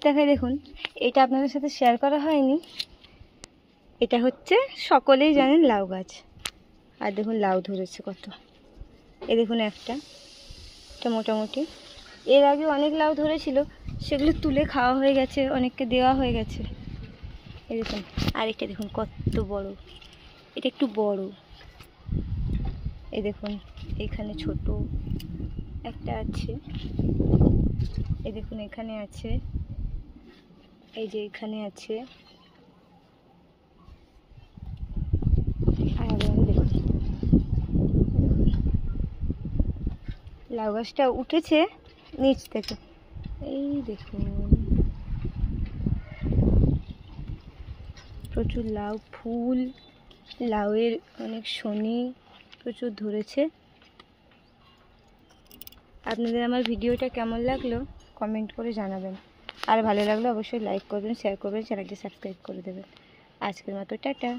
দেখাই দেখুন, এটা আপনাদের সাথে শেয়ার করা হয়নি। এটা হচ্ছে সকলেই জানেন লাউ গাছ। আর দেখুন লাউ ধরেছে কত, এই দেখুন একটা, এটা মোটামুটি। এর আগে অনেক লাউ ধরেছিল, সেগুলো তুলে খাওয়া হয়ে গেছে, অনেককে দেওয়া হয়ে গেছে। এই দেখুন আরেকটা, দেখুন কত বড়, এটা একটু বড়। এই দেখুন এখানে ছোট একটা আছে, এই দেখুন এখানে আছে, এই যে এখানে আছে। আর দেখুন লাউ গাছটা উঠেছে নিচ থেকে, এই দেখুন প্রচুর লাউ, ফুল, লাউয়ের অনেক শনি প্রচুর ধরেছে। আপনাদের আমার ভিডিওটা কেমন লাগলো কমেন্ট করে জানাবেন, আর ভালো লাগলে অবশ্যই লাইক করবেন, শেয়ার করবেন, চ্যানেলটি সাবস্ক্রাইব করে দেবেন। আজকের মতো টাটা।